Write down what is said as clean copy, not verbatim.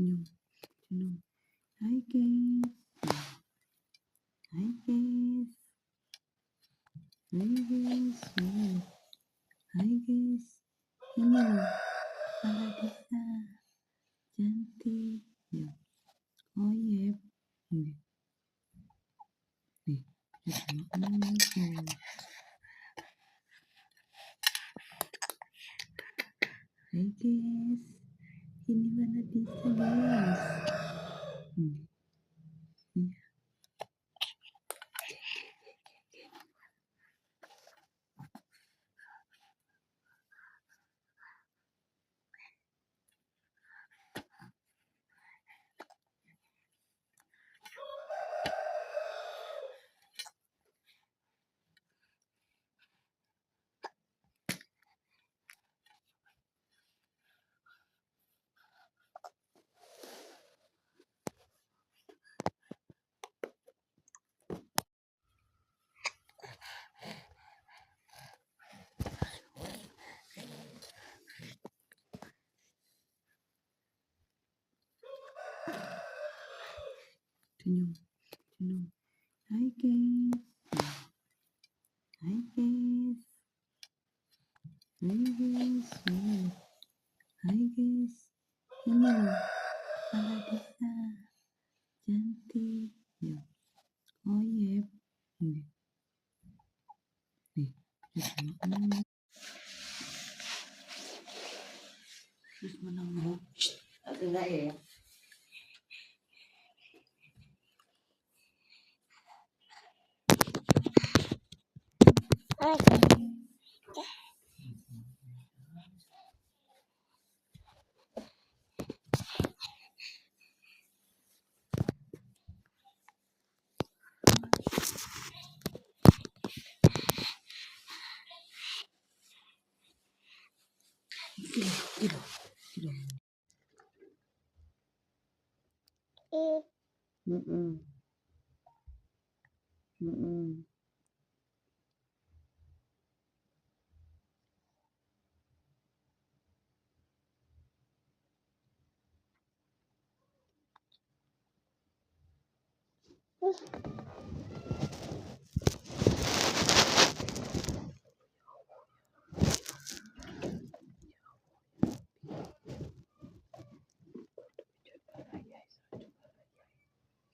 Senyum, senyum. Hai guys. Hai guys. Hai guys. Hai guys. Ini loh. Paradisa. Cantik. Ya. Oh iya. Nih. Nih. Hai guys. Ini Paradisa guys. Nih. Nih. Senyum, senyum. Hai guys. Hai guys. Hai guys. Hai guys. Ini loh. Paradisa. Cantik. Ya. Oh iya. Nih. Nih. Terus menang. Ada enggak ya? Gitu. Mm-mm. Mm-mm.